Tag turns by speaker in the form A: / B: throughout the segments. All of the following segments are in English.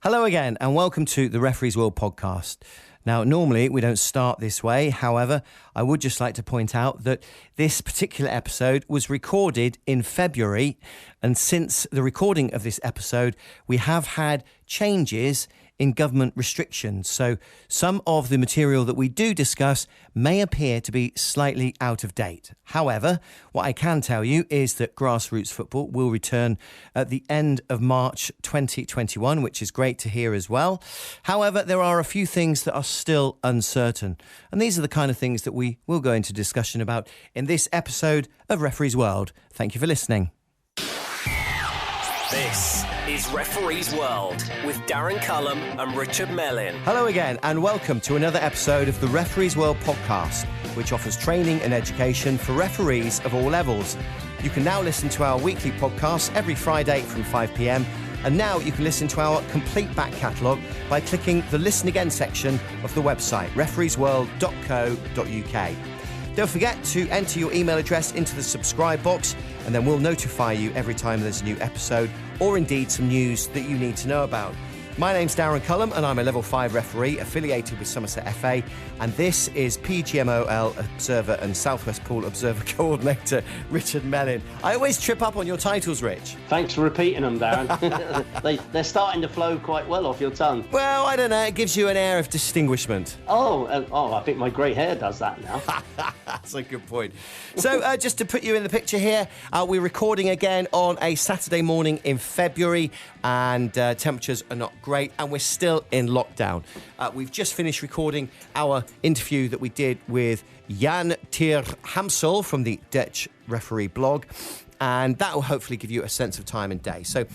A: Hello again and welcome to the Referees World podcast. Now, normally we don't start this way. However, I would just like to point out that this particular episode was recorded in February. And since the recording of this episode, we have had changes in government restrictions. So some of the material that we do discuss may appear to be slightly out of date. However, what I can tell you is that grassroots football will return at the end of March 2021, which is great to hear as well. However, there are a few things that are still uncertain. And these are the kind of things that we will go into discussion about in this episode of Referees World. Thank you for listening.
B: This is Referees World with Darren Cullum and Richard Mellin.
A: Hello again and welcome to another episode of the Referees World podcast, which offers training and education for referees of all levels. You can now listen to our weekly podcast every Friday from 5 p.m. And now you can listen to our complete back catalogue by clicking the Listen Again section of the website, refereesworld.co.uk. Don't forget to enter your email address into the subscribe box and then we'll notify you every time there's a new episode or indeed some news that you need to know about. My name's Darren Cullum and I'm a Level 5 referee affiliated with Somerset FA, and this is PGMOL Observer and Southwest Pool Observer Coordinator Richard Mellin. I always trip up on your titles, Rich.
C: Thanks for repeating them, Darren. They're starting to flow quite well off your tongue.
A: Well, I don't know, it gives you an air of distinguishment.
C: I think my grey hair does that now.
A: That's a good point. So just to put you in the picture here, we're recording again on a Saturday morning in February, and temperatures are not great, and we're still in lockdown. We've just finished recording our interview that we did with Jan Ter Hamsel from the Dutch Referee blog, and that will hopefully give you a sense of time and day. So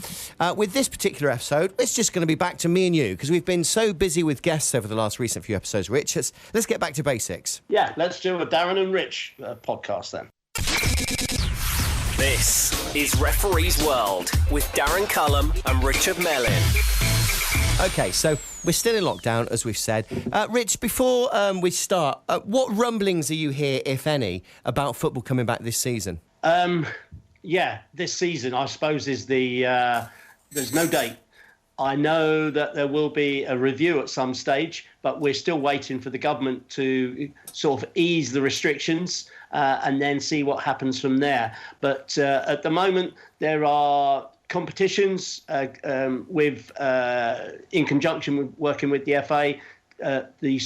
A: with this particular episode, it's just going to be back to me and you, because we've been so busy with guests over the last recent few episodes, Rich. Let's get back to basics.
C: Yeah, let's do a Darren and Rich podcast then.
B: This is Referees World with Darren Cullum and Richard Mellin.
A: OK, so we're still in lockdown, as we've said. Rich, before we start, what rumblings are you hear, if any, about football coming back this season?
C: This season, I suppose, is there's no date. I know that there will be a review at some stage, but we're still waiting for the government to sort of ease the restrictions and then see what happens from there. But at the moment, there are competitions in conjunction with working with the FA, the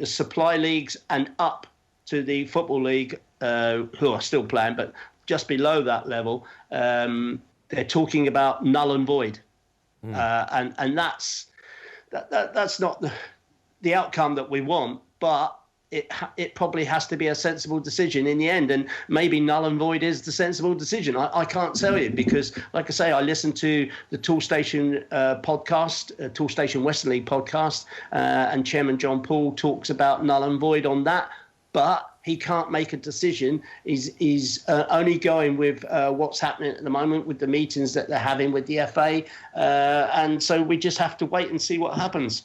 C: supply leagues and up to the Football League, who are still playing, but just below that level, they're talking about null and void. And that's not the outcome that we want, but it probably has to be a sensible decision in the end, and maybe null and void is the sensible decision. I can't tell you, because, like I say, I listened to the Toolstation podcast, Toolstation Western League podcast, and Chairman John Paul talks about null and void on that, but he can't make a decision. He's only going with what's happening at the moment with the meetings that they're having with the FA. And so we just have to wait and see what happens.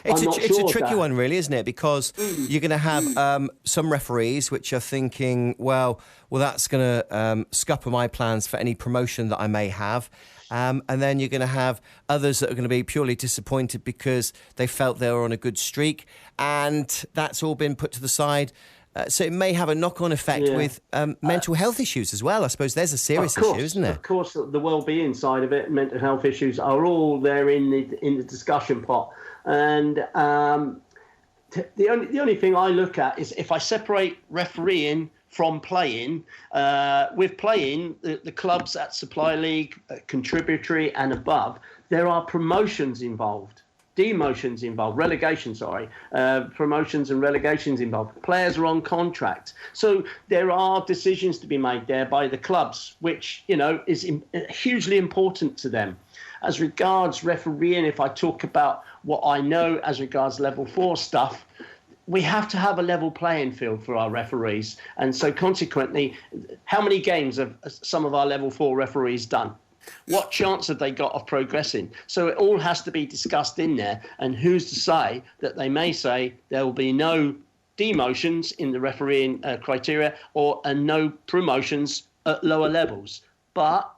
A: It's a tricky one, really, isn't it? Because you're going to have some referees which are thinking, well, that's going to scupper my plans for any promotion that I may have. And then you're going to have others that are going to be purely disappointed because they felt they were on a good streak, and that's all been put to the side. So it may have a knock-on effect with mental health issues as well. I suppose there's a serious issue, isn't there?
C: Of course, the well-being side of it, mental health issues are all there in the discussion pot. And the only thing I look at is if I separate refereeing from playing. With playing, the clubs at Supply League, contributory and above, there are promotions involved, demotions involved, promotions and relegations involved. Players are on contract. So there are decisions to be made there by the clubs, which, is hugely important to them. As regards refereeing, if I talk about what I know as regards level 4 stuff, we have to have a level playing field for our referees. And so consequently, how many games have some of our level 4 referees done? What chance have they got of progressing? So it all has to be discussed in there. And who's to say that they may say there will be no demotions in the refereeing criteria or no promotions at lower levels. But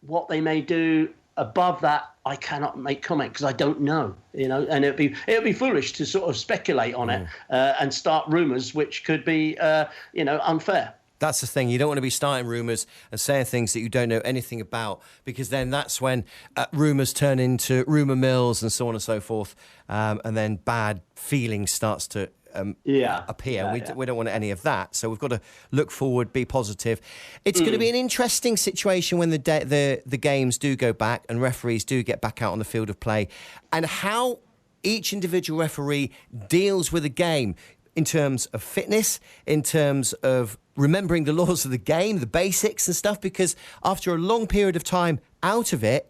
C: what they may do above that, I cannot make comment because I don't know, and it'd be foolish to sort of speculate on it and start rumours which could be, unfair.
A: That's the thing. You don't want to be starting rumours and saying things that you don't know anything about, because then that's when rumours turn into rumour mills and so on and so forth, and then bad feelings starts to appear. We don't want any of that. So we've got to look forward, be positive. It's going to be an interesting situation when the games do go back and referees do get back out on the field of play, and how each individual referee deals with a game in terms of fitness, in terms of remembering the laws of the game, the basics and stuff, because after a long period of time out of it,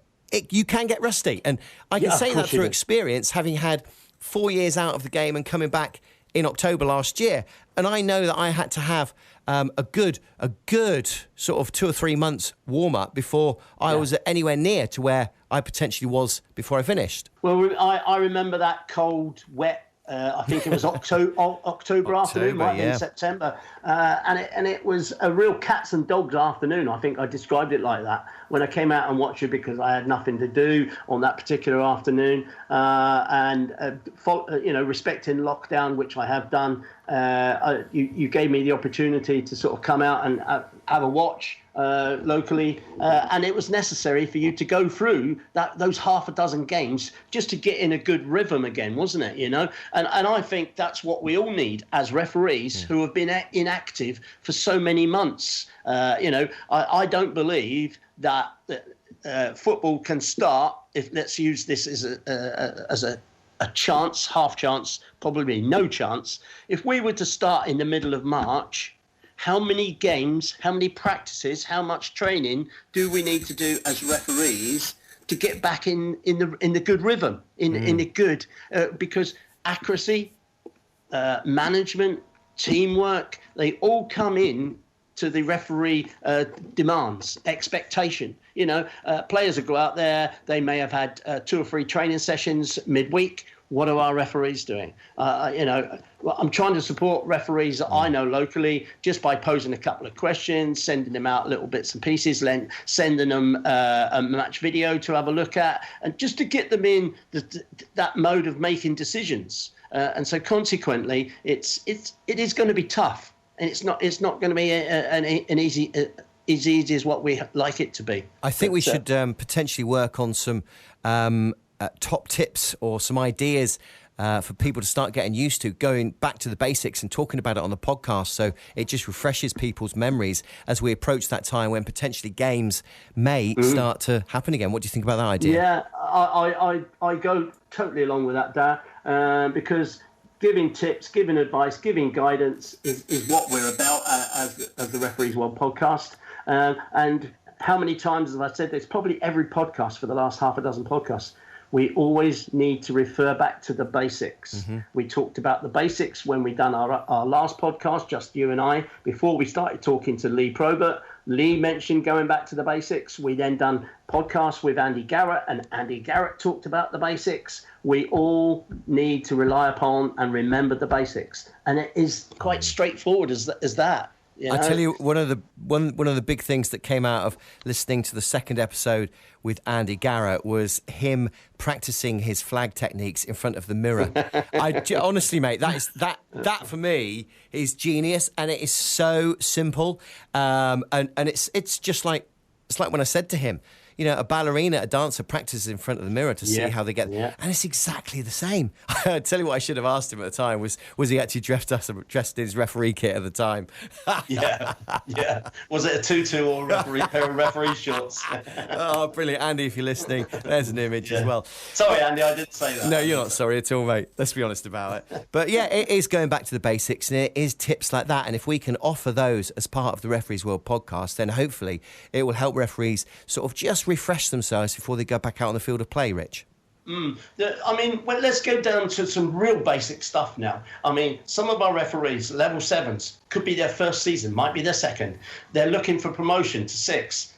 A: you can get rusty. And I can say that through experience, having had 4 years out of the game and coming back in October last year. And I know that I had to have a good sort of 2 or 3 months warm-up before I was anywhere near to where I potentially was before I finished.
C: Well, I remember that cold, wet, I think it was October afternoon, might have been September, and it was a real cats and dogs afternoon. I think I described it like that when I came out and watched it, because I had nothing to do on that particular afternoon, and respecting lockdown, which I have done. You gave me the opportunity to sort of come out and have a watch locally, and it was necessary for you to go through those half a dozen games just to get in a good rhythm again, wasn't it? And I think that's what we all need as referees who have been inactive for so many months. I don't believe that football can start, if let's use this as a chance, half chance, probably no chance. If we were to start in the middle of March, how many games, how many practices, how much training do we need to do as referees to get back in the good rhythm, in the good, because accuracy, management, teamwork, they all come in to the referee demands, expectation. Players will go out there, they may have had 2 or 3 training sessions midweek. What are our referees doing? I'm trying to support referees that I know locally just by posing a couple of questions, sending them out little bits and pieces, sending them a match video to have a look at, and just to get them in that mode of making decisions. And so consequently, it is going to be tough, and it's not going to be an easy. As easy as what we like it to be.
A: I think we should potentially work on some top tips or some ideas for people to start getting used to, going back to the basics and talking about it on the podcast, so it just refreshes people's memories as we approach that time when potentially games may start to happen again. What do you think about that idea?
C: Yeah, I go totally along with that, Dar, because giving tips, giving advice, giving guidance is what we're about as the Referees World podcast. And how many times have I said this? Probably every podcast for the last half a dozen podcasts. We always need to refer back to the basics. We talked about the basics when we done our last podcast, just you and I, before we started talking to Lee Probert. Lee mentioned going back to the basics. We then done podcasts with Andy Garrett, and Andy Garrett talked about the basics. We all need to rely upon and remember the basics. And it is quite straightforward as that.
A: I tell you, one of the big things that came out of listening to the second episode with Andy Garrett was him practicing his flag techniques in front of the mirror. Honestly, mate, that for me is genius, and it is so simple. And it's just like when I said to him, a ballerina, a dancer practices in front of the mirror to see how they get... Yeah. And it's exactly the same. I tell you what I should have asked him at the time was he actually dressed in his referee kit at the time?
C: Yeah. Was it a tutu or a pair of referee shorts?
A: Oh, brilliant. Andy, if you're listening, there's an image as well.
C: Sorry, Andy, I didn't say that.
A: No, you're not sorry at all, mate. Let's be honest about it. But yeah, it is going back to the basics, and it is tips like that. And if we can offer those as part of the Referees World podcast, then hopefully it will help referees sort of just refresh themselves before they go back out on the field of play, Rich.
C: Let's go down to some real basic stuff now. Some of our referees, level 7s, could be their first season, might be their second. They're looking for promotion to 6.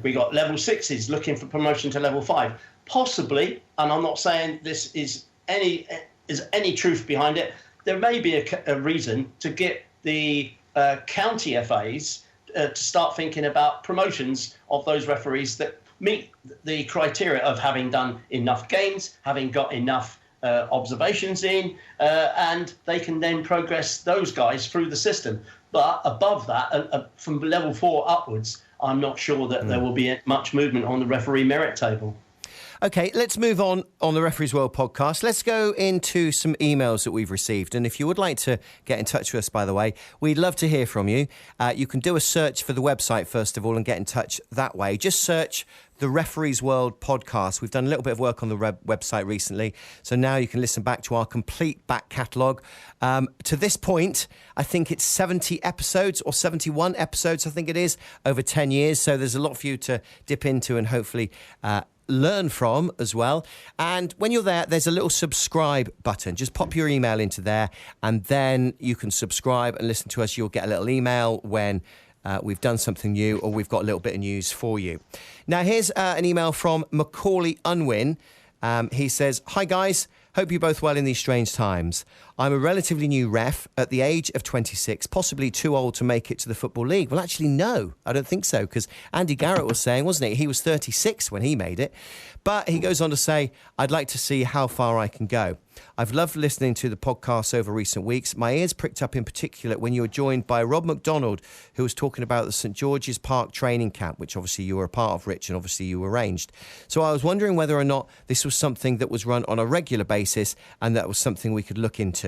C: We got level 6s looking for promotion to level 5. Possibly, and I'm not saying this is any truth behind it, there may be a reason to get the county FAs to start thinking about promotions of those referees that meet the criteria of having done enough games, having got enough observations in, and they can then progress those guys through the system. But above that, from level 4 upwards, I'm not sure that there will be much movement on the referee merit table.
A: OK, let's move on the Referees World podcast. Let's go into some emails that we've received. And if you would like to get in touch with us, by the way, we'd love to hear from you. You can do a search for the website, first of all, and get in touch that way. Just search the Referees World podcast. We've done a little bit of work on the website recently, so now you can listen back to our complete back catalogue. To this point, I think it's 70 episodes or 71 episodes, I think it is, over 10 years. So there's a lot for you to dip into and hopefully learn from as well. And when you're there, there's a little subscribe button. Just pop your email into there and then you can subscribe and listen to us. You'll get a little email when we've done something new or we've got a little bit of news for you. Now, here's an email from Macaulay Unwin. He says, "Hi, guys. Hope you're both well in these strange times. I'm a relatively new ref at the age of 26, possibly too old to make it to the Football League." Well, actually, no, I don't think so, because Andy Garrett was saying, wasn't he? He was 36 when he made it. But he goes on to say, "I'd like to see how far I can go. I've loved listening to the podcast over recent weeks. My ears pricked up in particular when you were joined by Rob McDonald, who was talking about the St George's Park training camp, which obviously you were a part of, Rich, and obviously you arranged. So I was wondering whether or not this was something that was run on a regular basis and that was something we could look into."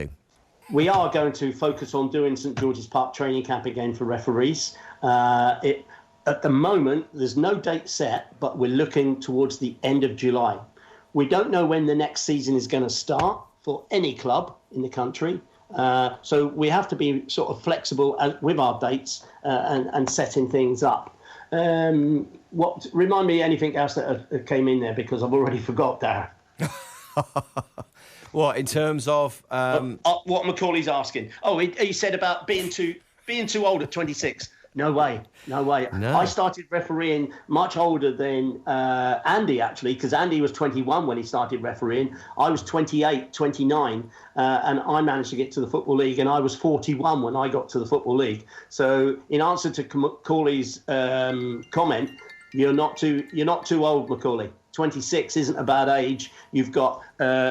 C: We are going to focus on doing St George's Park training camp again for referees. At the moment, there's no date set, but we're looking towards the end of July. We don't know when the next season is going to start for any club in the country. So we have to be sort of flexible with our dates and setting things up. Remind me anything else that came in there, because I've already forgot that.
A: What, in terms of
C: what Macaulay's asking? Oh, he said about being too old at 26. No way. No. I started refereeing much older than Andy, actually, because Andy was 21 when he started refereeing. I was 28, 29, and I managed to get to the Football League, and I was 41 when I got to the Football League. So in answer to Macaulay's comment, you're not too old, Macaulay. 26 isn't a bad age. You've got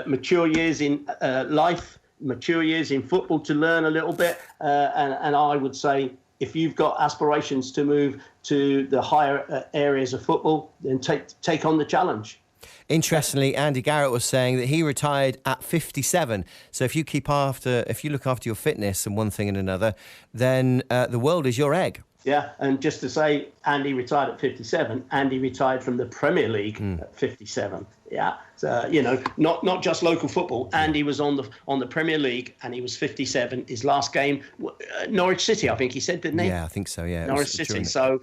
C: mature years in life, mature years in football to learn a little bit, and I would say, if you've got aspirations to move to the higher areas of football, then take on the challenge.
A: Interestingly, Andy Garrett was saying that he retired at 57. So if you look after your fitness and one thing and another, then the world is your egg.
C: Yeah, and just to say, Andy retired at 57. Andy retired from the Premier League at 57. Yeah, so not just local football. Andy was on the Premier League, and he was 57. His last game, Norwich City, I think he said, didn't he?
A: Yeah, I think so. Yeah,
C: Norwich City. So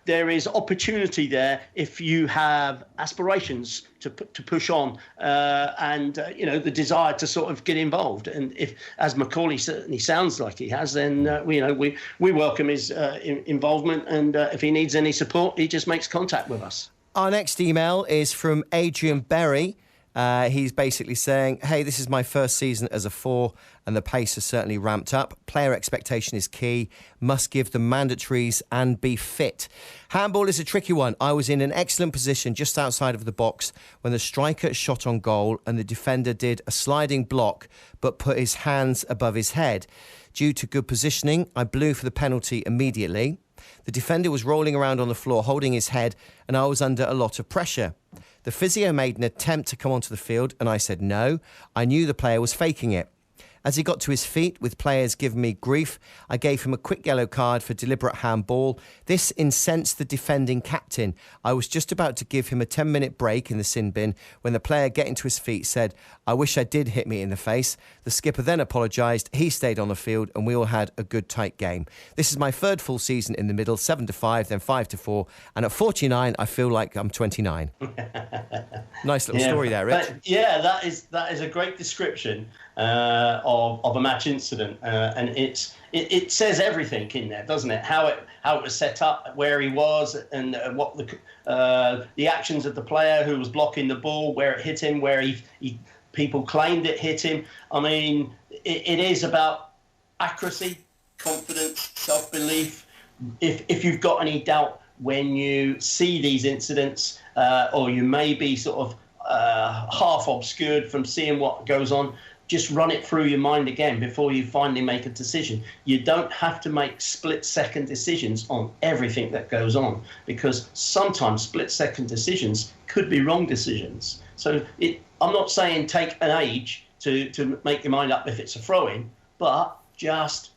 C: there is opportunity there if you have aspirations to push on, and the desire to sort of get involved. And if, as Macaulay certainly sounds like he has, then we welcome his involvement. And if he needs any support, he just makes contact with us.
A: Our next email is from Adrian Berry. He's basically saying, "Hey, this is my first season as a 4 and the pace has certainly ramped up. Player expectation is key. Must give the mandatories and be fit. Handball is a tricky one. I was in an excellent position just outside of the box when the striker shot on goal and the defender did a sliding block but put his hands above his head. Due to good positioning, I blew for the penalty immediately. The defender was rolling around on the floor holding his head and I was under a lot of pressure. The physio made an attempt to come onto the field and I said no. I knew the player was faking it. As he got to his feet with players giving me grief, I gave him a quick yellow card for deliberate handball. This incensed the defending captain. I was just about to give him a 10-minute break in the sin bin when the player getting to his feet said, 'I wish I did hit me in the face.' The skipper then apologised. He stayed on the field and we all had a good tight game. This is my third full season in the middle, 7-5, then 5-4. And at 49, I feel like I'm 29. Nice little story there, Rich.
C: That is a great description of a match incident, and it says everything in there, doesn't it? How it was set up, where he was, and what the actions of the player who was blocking the ball, where it hit him, where people claimed it hit him. I mean, it is about accuracy, confidence, self-belief. If you've got any doubt when you see these incidents, or you may be sort of half obscured from seeing what goes on, just run it through your mind again before you finally make a decision. You don't have to make split-second decisions on everything that goes on, because sometimes split-second decisions could be wrong decisions. So I'm not saying take an age to make your mind up if it's a throw-in, but just,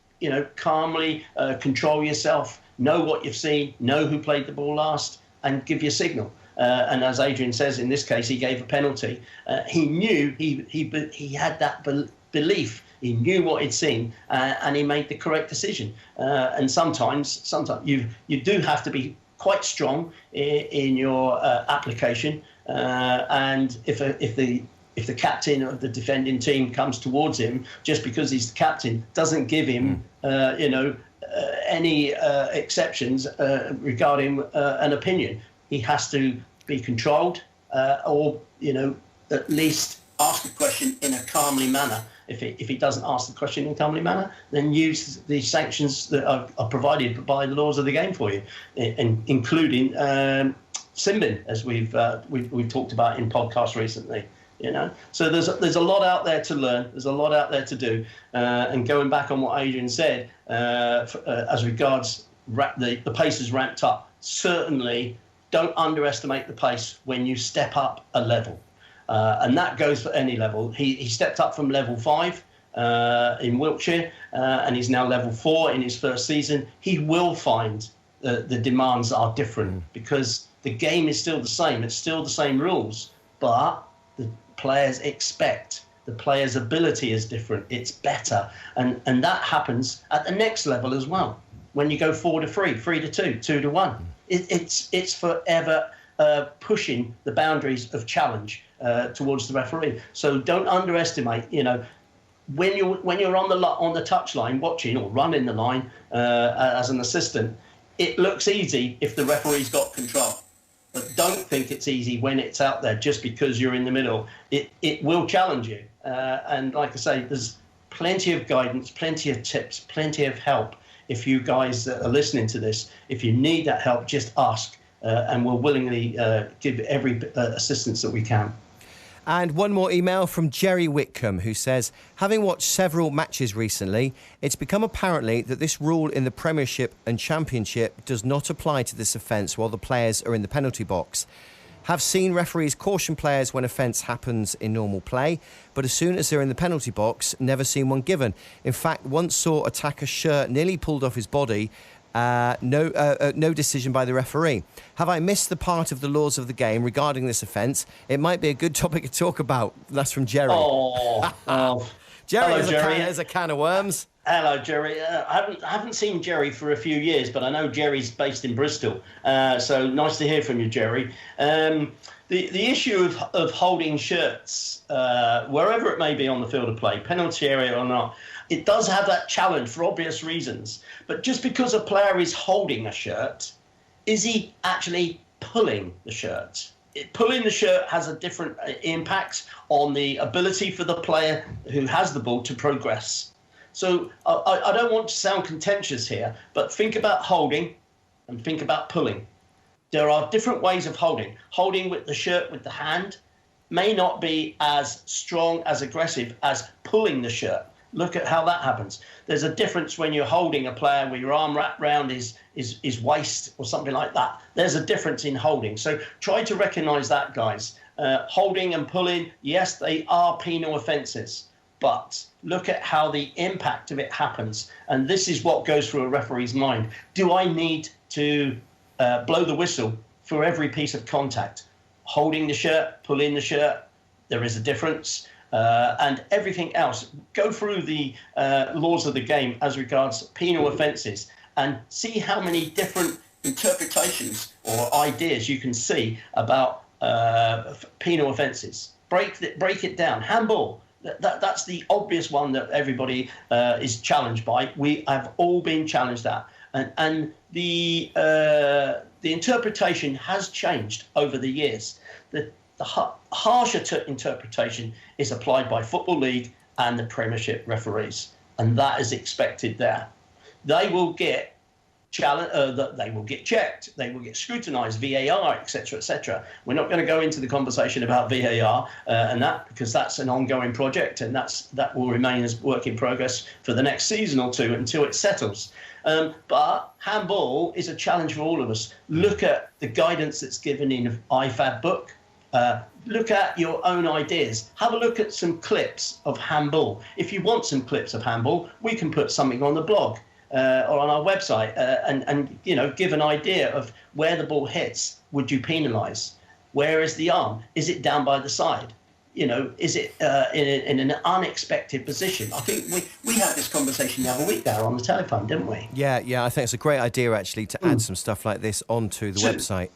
C: calmly control yourself, know what you've seen, know who played the ball last, and give your signal. And as Adrian says, in this case, he gave a penalty. He knew he had that belief. He knew what he'd seen, and he made the correct decision. And sometimes you do have to be quite strong in your application. And if the captain of the defending team comes towards him, just because he's the captain, doesn't give him any exceptions regarding an opinion. He has to be controlled, or at least ask the question in a calmly manner. If he doesn't ask the question in a calmly manner, then use the sanctions that are provided by the laws of the game for you, including Simbin, as we've talked about in podcasts recently. So there's a lot out there to learn. There's a lot out there to do. And going back on what Adrian said, as regards the pace has ramped up. Certainly, don't underestimate the pace when you step up a level. And that goes for any level. He stepped up from level 5 in Wiltshire, and he's now level 4 in his first season. He will find the demands are different, because the game is still the same. It's still the same rules, but the players expect. The player's ability is different. It's better. And that happens at the next level as well. When you go 4-3, 3-2, 2-1. It's forever pushing the boundaries of challenge towards the referee. So don't underestimate. When you're on the touchline watching or running the line as an assistant, it looks easy if the referee's got control. But don't think it's easy when it's out there just because you're in the middle. It will challenge you. And like I say, there's plenty of guidance, plenty of tips, plenty of help. If you guys are listening to this, if you need that help, just ask, and we'll willingly give every assistance that we can.
A: And one more email from Jerry Whitcomb, who says, having watched several matches recently, it's become apparently that this rule in the Premiership and Championship does not apply to this offence while the players are in the penalty box. Have seen referees caution players when offence happens in normal play, but as soon as they're in the penalty box, never seen one given. In fact, once saw attacker's shirt nearly pulled off his body. No decision by the referee. Have I missed the part of the laws of the game regarding this offence? It might be a good topic to talk about. That's from Jerry. Jerry,
C: Hello,
A: is a can of worms.
C: Hello, Jerry. I haven't seen Jerry for a few years, but I know Jerry's based in Bristol. So nice to hear from you, Jerry. The issue of holding shirts, wherever it may be on the field of play, penalty area or not, it does have that challenge for obvious reasons. But just because a player is holding a shirt, is he actually pulling the shirt? Pulling the shirt has a different impact on the ability for the player who has the ball to progress. So I don't want to sound contentious here, but think about holding and think about pulling. There are different ways of holding. Holding with the shirt with the hand may not be as strong, as aggressive as pulling the shirt. Look at how that happens. There's a difference when you're holding a player with your arm wrapped around his waist or something like that. There's a difference in holding. So try to recognise that, guys. Holding and pulling, yes, they are penal offences, but look at how the impact of it happens. And this is what goes through a referee's mind. Do I need to blow the whistle for every piece of contact? Holding the shirt, pulling the shirt, there is a difference. And everything else, go through the laws of the game as regards penal offences and see how many different interpretations or ideas you can see about penal offences. Break it down. Handball, that's the obvious one that everybody is challenged by. We have all been challenged at. And the interpretation has changed over the years. The harsher interpretation is applied by Football League and the Premiership referees, and that is expected there. They will get that they will get checked, they will get scrutinised, VAR, etc., etc. We're not going to go into the conversation about VAR and that, because that's an ongoing project, and that will remain as work in progress for the next season or two until it settles. But handball is a challenge for all of us. Look at the guidance that's given in IFAB book. Look at your own ideas. Have a look at some clips of handball. If you want some clips of handball, we can put something on the blog or on our website and give an idea of where the ball hits. Would you penalise? Where is the arm? Is it down by the side? Is it in an unexpected position? I think we had this conversation the other week there on the telephone, didn't we?
A: Yeah, I think it's a great idea, actually, to add some stuff like this onto the website.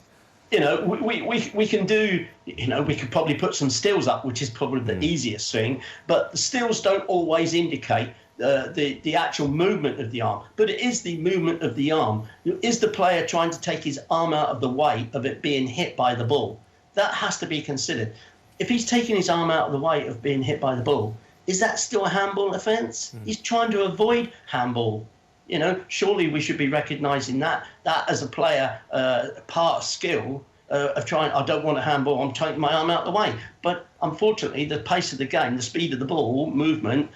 C: We can do, we could probably put some stills up, which is probably the easiest thing, but the stills don't always indicate the actual movement of the arm, but it is the movement of the arm. Is the player trying to take his arm out of the way of it being hit by the ball? That has to be considered. If he's taking his arm out of the way of being hit by the ball, is that still a handball offence? He's trying to avoid handball. Surely we should be recognising that as a player, part of skill of trying, I don't want a handball, I'm taking my arm out of the way. But unfortunately, the pace of the game, the speed of the ball, movement,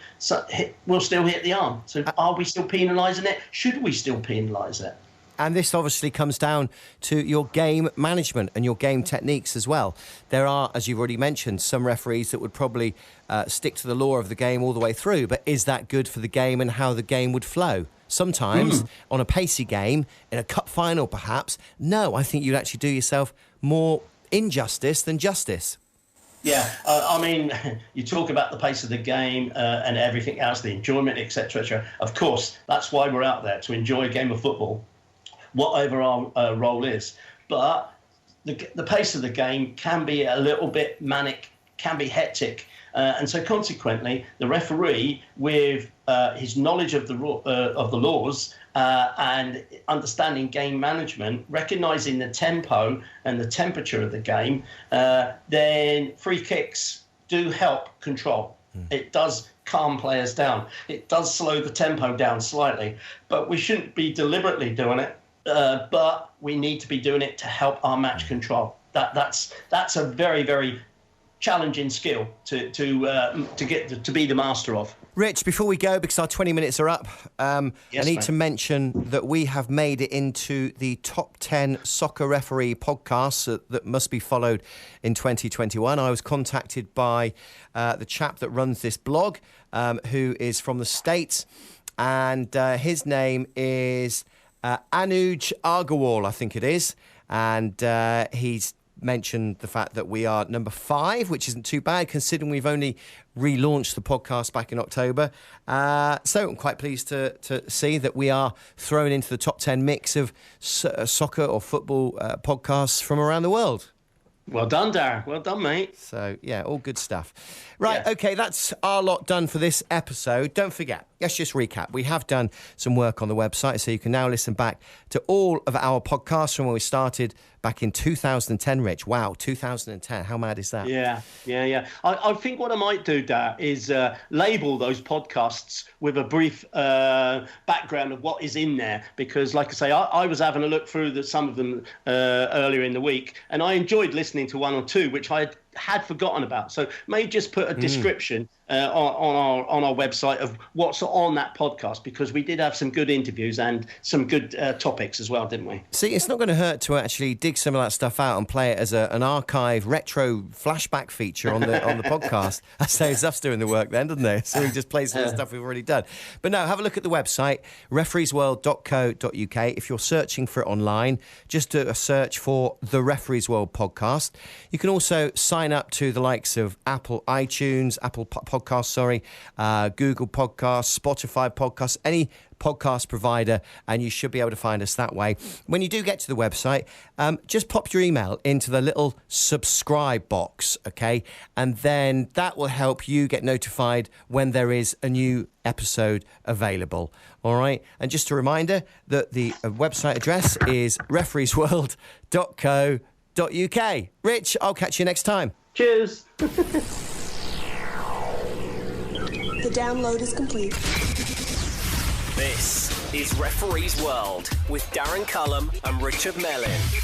C: will still hit the arm. So are we still penalising it? Should we still penalise it?
A: And this obviously comes down to your game management and your game techniques as well. There are, as you've already mentioned, some referees that would probably stick to the law of the game all the way through. But is that good for the game and how the game would flow? Sometimes on a pacey game, in a cup final perhaps, no, I think you'd actually do yourself more injustice than justice.
C: Yeah, I mean, you talk about the pace of the game and everything else, the enjoyment, etc., etc. Of course, that's why we're out there, to enjoy a game of football, whatever our role is. But the pace of the game can be a little bit manic, can be hectic. And so consequently, the referee, with his knowledge of the laws and understanding game management, recognising the tempo and the temperature of the game, then free kicks do help control. It does calm players down. It does slow the tempo down slightly. But we shouldn't be deliberately doing it. But we need to be doing it to help our match control. That's a very, very challenging skill to get to be the master of.
A: Rich, before we go, because our 20 minutes are up, I need to mention that we have made it into the top 10 soccer referee podcasts that must be followed in 2021. I was contacted by the chap that runs this blog, who is from the States, and his name is Anuj Agarwal, I think it is, and he's mentioned the fact that we are number 5, which isn't too bad considering we've only relaunched the podcast back in October. So I'm quite pleased to see that we are thrown into the top 10 mix of soccer or football podcasts from around the world.
C: Well done, Darren. Well done, mate.
A: So, yeah, all good stuff. Right, OK, that's our lot done for this episode. Don't forget, let's just recap. We have done some work on the website, so you can now listen back to all of our podcasts from when we started back in 2010, Rich. Wow, 2010. How mad is that?
C: Yeah. I think what I might do, Dar, is label those podcasts with a brief background of what is in there. Because, like I say, I was having a look through some of them earlier in the week, and I enjoyed listening to one or two, which I had forgotten about. So may just put a description on our website of what's on that podcast, because we did have some good interviews and some good topics as well, didn't we?
A: See, it's not going to hurt to actually dig some of that stuff out and play it as an archive retro flashback feature on the podcast. That saves us doing the work then, doesn't it? So we just play some of the stuff we've already done. But no, have a look at the website, refereesworld.co.uk. If you're searching for it online, just do a search for the Referees World podcast. You can also sign up to the likes of Apple iTunes, Google Podcasts, Spotify Podcasts, any podcast provider, and you should be able to find us that way. When you do get to the website, just pop your email into the little subscribe box, okay? And then that will help you get notified when there is a new episode available, all right? And just a reminder that the website address is refereesworld.co.uk. Rich, I'll catch you next time.
C: Cheers.
D: The download is complete.
B: This is Referee's World with Darren Cullum and Richard Mellin.